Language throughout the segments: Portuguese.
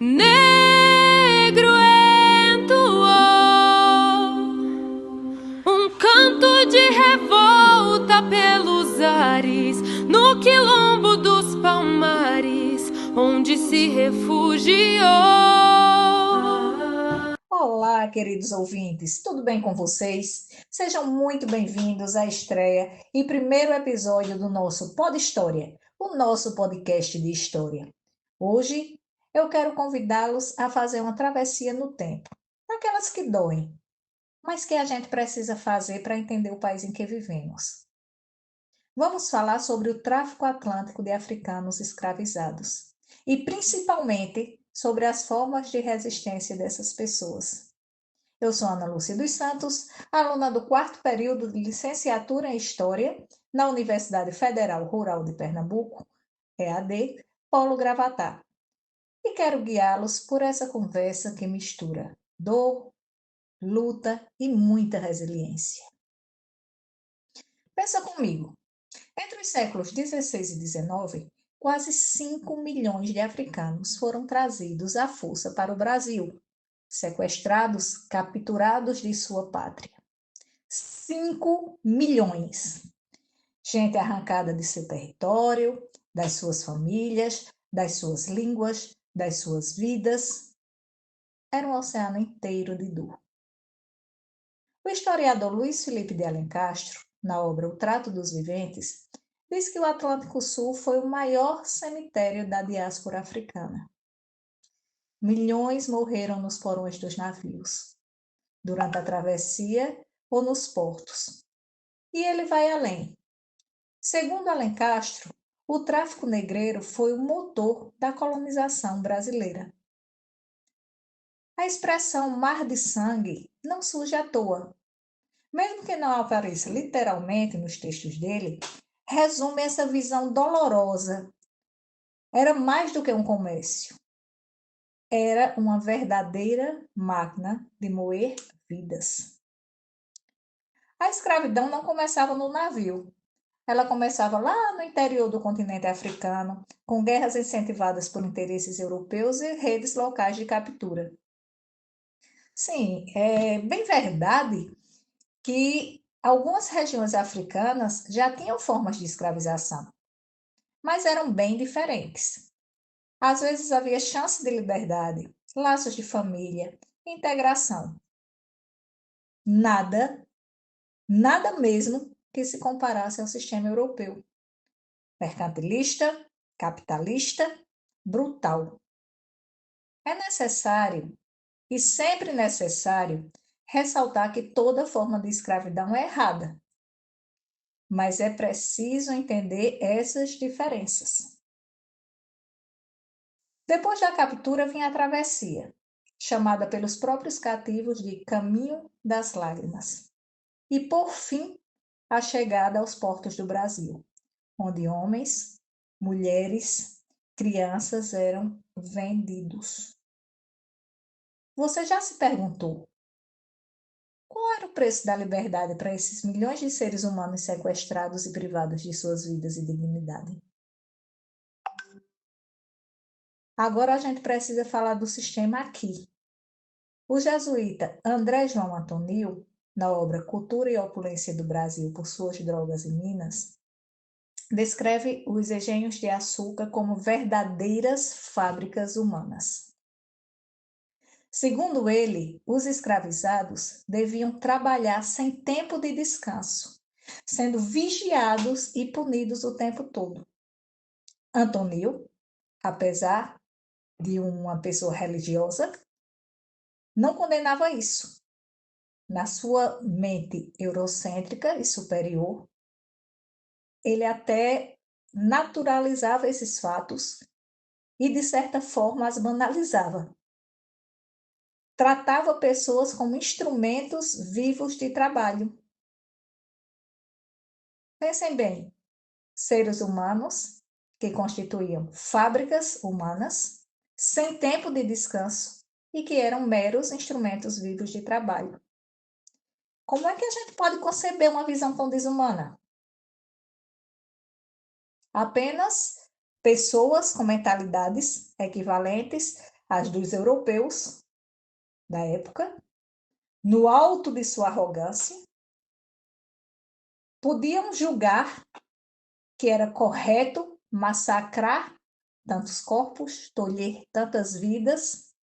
Negro entoou um canto de revolta pelos ares, no quilombo dos Palmares, onde se refugiou. Olá, queridos ouvintes, tudo bem com vocês? Sejam muito bem-vindos à estreia e primeiro episódio do nosso Pod História, o nosso podcast de história. Hoje eu quero convidá-los a fazer uma travessia no tempo, daquelas que doem, mas que a gente precisa fazer para entender o país em que vivemos. Vamos falar sobre o tráfico atlântico de africanos escravizados e principalmente sobre as formas de resistência dessas pessoas. Eu sou Ana Lúcia dos Santos, aluna do quarto período de licenciatura em História na Universidade Federal Rural de Pernambuco, EAD, Polo Gravatá, e quero guiá-los por essa conversa que mistura dor, luta e muita resiliência. Pensa comigo, entre os séculos 16 e 19, quase 5 milhões de africanos foram trazidos à força para o Brasil, sequestrados, capturados de sua pátria. 5 milhões. Gente arrancada de seu território, das suas famílias, das suas línguas, das suas vidas. Era um oceano inteiro de dor. O historiador Luiz Felipe de Alencastro, na obra O Trato dos Viventes, diz que o Atlântico Sul foi o maior cemitério da diáspora africana. Milhões morreram nos porões dos navios, durante a travessia ou nos portos. E ele vai além. Segundo Alencastro, o tráfico negreiro foi o motor da colonização brasileira. A expressão mar de sangue não surge à toa. Mesmo que não apareça literalmente nos textos dele, resume essa visão dolorosa. Era mais do que um comércio. Era uma verdadeira máquina de moer vidas. A escravidão não começava no navio. Ela começava lá no interior do continente africano, com guerras incentivadas por interesses europeus e redes locais de captura. Sim, é bem verdade que algumas regiões africanas já tinham formas de escravização, mas eram bem diferentes. Às vezes havia chance de liberdade, laços de família, integração. Nada, nada mesmo que se comparasse ao sistema europeu. Mercantilista, capitalista, brutal. É necessário, e sempre necessário, ressaltar que toda forma de escravidão é errada, mas é preciso entender essas diferenças. Depois da captura vinha a travessia, chamada pelos próprios cativos de Caminho das Lágrimas, e, por fim, a chegada aos portos do Brasil, onde homens, mulheres, crianças eram vendidos. Você já se perguntou qual era o preço da liberdade para esses milhões de seres humanos sequestrados e privados de suas vidas e dignidade? Agora a gente precisa falar do sistema aqui. O jesuíta André João Antonil, na obra Cultura e Opulência do Brasil por Suas Drogas e Minas, descreve os engenhos de açúcar como verdadeiras fábricas humanas. Segundo ele, os escravizados deviam trabalhar sem tempo de descanso, sendo vigiados e punidos o tempo todo. Antonil, apesar de uma pessoa religiosa, não condenava isso. Na sua mente eurocêntrica e superior, ele até naturalizava esses fatos e, de certa forma, as banalizava. Tratava pessoas como instrumentos vivos de trabalho. Pensem bem, seres humanos que constituíam fábricas humanas, sem tempo de descanso e que eram meros instrumentos vivos de trabalho. Como é que a gente pode conceber uma visão tão desumana? Apenas pessoas com mentalidades equivalentes as dos europeus da época, no alto de sua arrogância, podiam julgar que era correto massacrar tantos corpos, tolher tantas vidas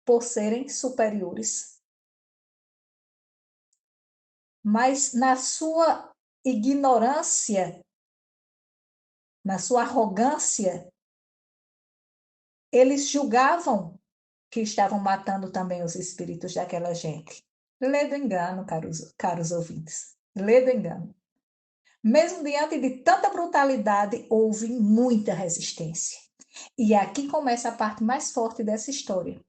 por serem superiores. Mas na sua ignorância, na sua arrogância, eles julgavam que estavam matando também os espíritos daquela gente. Lê do engano, caros ouvintes. Lê do engano. Mesmo diante de tanta brutalidade, houve muita resistência. E aqui começa a parte mais forte dessa história.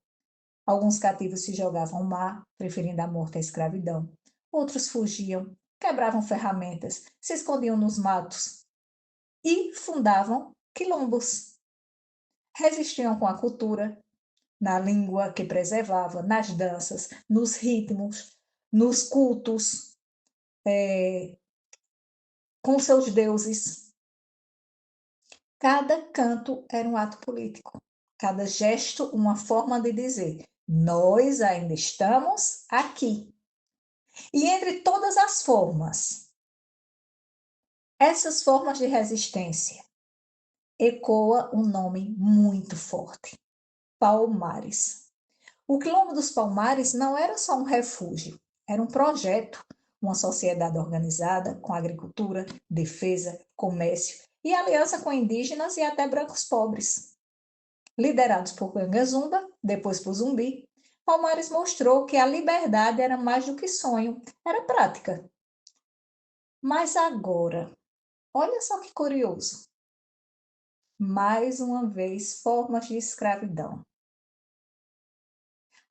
Alguns cativos se jogavam ao mar, preferindo a morte à escravidão. Outros fugiam, quebravam ferramentas, se escondiam nos matos e fundavam quilombos. Resistiam com a cultura, na língua que preservava, nas danças, nos ritmos, nos cultos, com seus deuses. Cada canto era um ato político, cada gesto uma forma de dizer: nós ainda estamos aqui. E entre todas as formas, essas formas de resistência, ecoa um nome muito forte: Palmares. O Quilombo dos Palmares não era só um refúgio, era um projeto, uma sociedade organizada com agricultura, defesa, comércio e aliança com indígenas e até brancos pobres. Liderados por Gangazumba, depois por Zumbi, Palmares mostrou que a liberdade era mais do que sonho, era prática. Mas agora, olha só que curioso. Mais uma vez, formas de escravidão.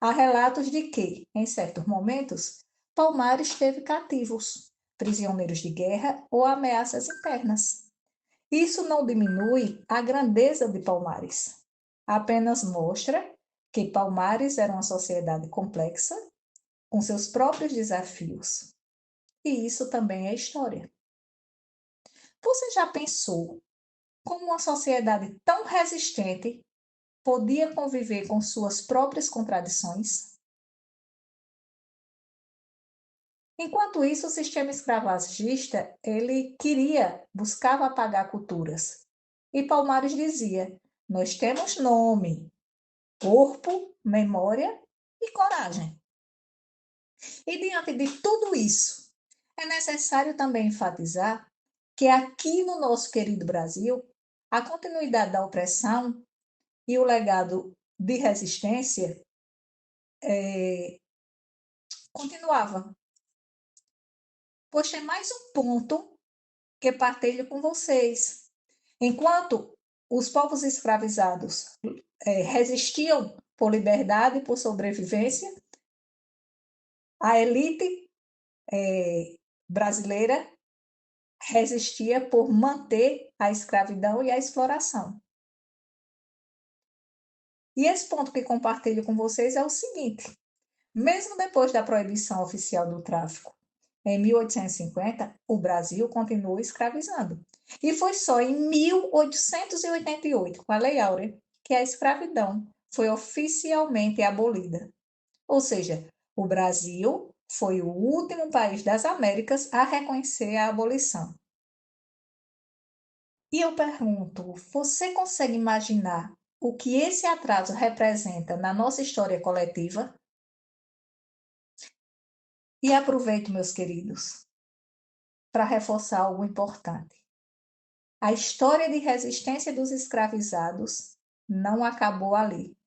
Há relatos de que, em certos momentos, Palmares teve cativos, prisioneiros de guerra ou ameaças internas. Isso não diminui a grandeza de Palmares, apenas mostra que Palmares era uma sociedade complexa, com seus próprios desafios. E isso também é história. Você já pensou como uma sociedade tão resistente podia conviver com suas próprias contradições? Enquanto isso, o sistema escravagista, ele buscava apagar culturas. E Palmares dizia: nós temos nome, corpo, memória e coragem. E diante de tudo isso, é necessário também enfatizar que aqui no nosso querido Brasil, a continuidade da opressão e o legado de resistência continuava. Pois tem mais um ponto que partilho com vocês. Enquanto os povos escravizados resistiam por liberdade e por sobrevivência, a elite brasileira resistia por manter a escravidão e a exploração. E esse ponto que compartilho com vocês é o seguinte: mesmo depois da proibição oficial do tráfico, em 1850, o Brasil continuou escravizando. E foi só em 1888, com a Lei Áurea, que a escravidão foi oficialmente abolida. Ou seja, o Brasil foi o último país das Américas a reconhecer a abolição. E eu pergunto, você consegue imaginar o que esse atraso representa na nossa história coletiva? E aproveito, meus queridos, para reforçar algo importante. A história de resistência dos escravizados não acabou ali.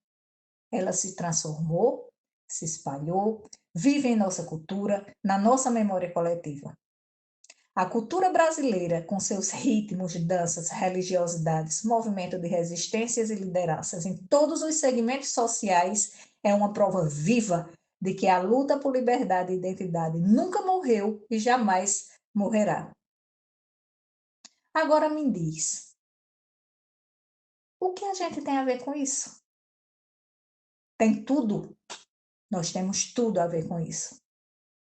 Ela se transformou, se espalhou, vive em nossa cultura, na nossa memória coletiva. A cultura brasileira, com seus ritmos, danças, religiosidades, movimento de resistências e lideranças em todos os segmentos sociais, é uma prova viva de que a luta por liberdade e identidade nunca morreu e jamais morrerá. Agora me diz, o que a gente tem a ver com isso? Tem tudo. Nós temos tudo a ver com isso.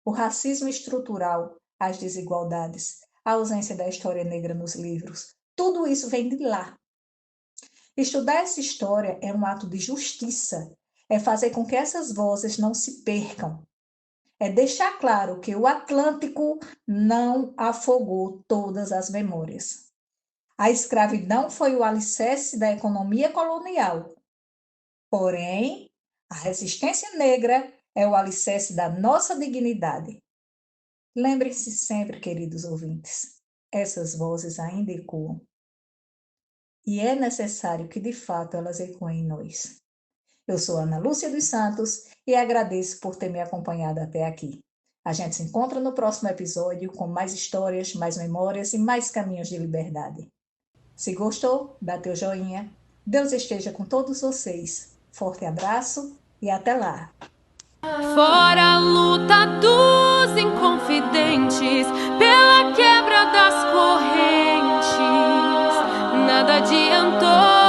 O racismo estrutural, as desigualdades, a ausência da história negra nos livros, tudo isso vem de lá. Estudar essa história é um ato de justiça, é fazer com que essas vozes não se percam, é deixar claro que o Atlântico não afogou todas as memórias. A escravidão foi o alicerce da economia colonial, porém, a resistência negra é o alicerce da nossa dignidade. Lembrem-se sempre, queridos ouvintes, essas vozes ainda ecoam. E é necessário que, de fato, elas ecoem em nós. Eu sou Ana Lúcia dos Santos e agradeço por ter me acompanhado até aqui. A gente se encontra no próximo episódio com mais histórias, mais memórias e mais caminhos de liberdade. Se gostou, dá teu joinha. Deus esteja com todos vocês. Forte abraço e até lá! Fora a luta dos inconfidentes pela quebra das correntes, nada adiantou.